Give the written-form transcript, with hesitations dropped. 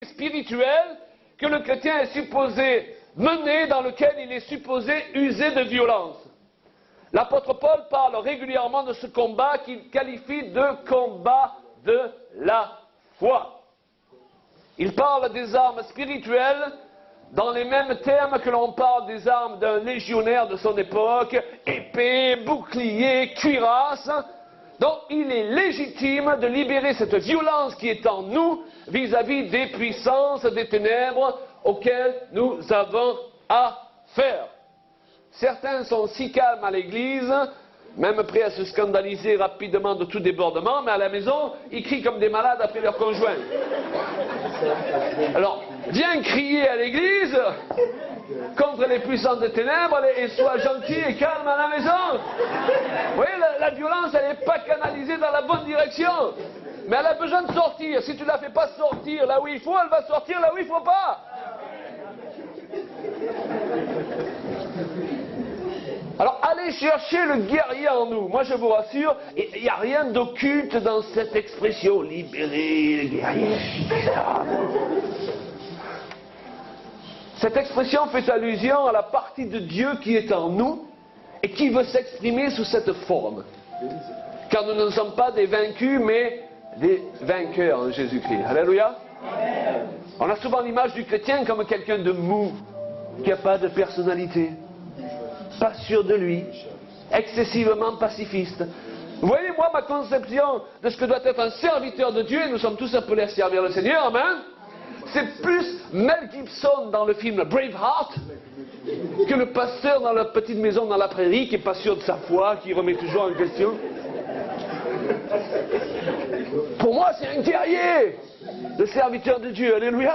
spirituel que le chrétien est supposé mener, dans lequel il est supposé user de violence. L'apôtre Paul parle régulièrement de ce combat qu'il qualifie de combat de la foi. Il parle des armes spirituelles dans les mêmes termes que l'on parle des armes d'un légionnaire de son époque, épée, bouclier, cuirasse. Donc il est légitime de libérer cette violence qui est en nous vis-à-vis des puissances des ténèbres auxquelles nous avons affaire. Certains sont si calmes à l'église, même prêts à se scandaliser rapidement de tout débordement, mais à la maison, ils crient comme des malades après leur conjoint. Alors, viens crier à l'église contre les puissances des ténèbres et sois gentil et calme à la maison. Vous voyez, la violence, elle n'est pas canalisée dans la bonne direction. Mais elle a besoin de sortir. Si tu ne la fais pas sortir là où il faut, elle va sortir là où il ne faut pas. Alors, allez chercher le guerrier en nous. Moi, je vous rassure, il n'y a rien d'occulte dans cette expression. Libérer le guerrier. Cette expression fait allusion à la partie de Dieu qui est en nous et qui veut s'exprimer sous cette forme. Car nous ne sommes pas des vaincus, mais des vainqueurs en Jésus-Christ. Alléluia. On a souvent l'image du chrétien comme quelqu'un de mou, qui n'a pas de personnalité, pas sûr de lui, excessivement pacifiste. Vous voyez, moi, ma conception de ce que doit être un serviteur de Dieu, et nous sommes tous appelés à servir le Seigneur, amen, c'est plus Mel Gibson dans le film Braveheart que le pasteur dans la petite maison dans la prairie qui n'est pas sûr de sa foi, qui remet toujours en question. Pour moi, c'est un guerrier, le serviteur de Dieu. Alléluia.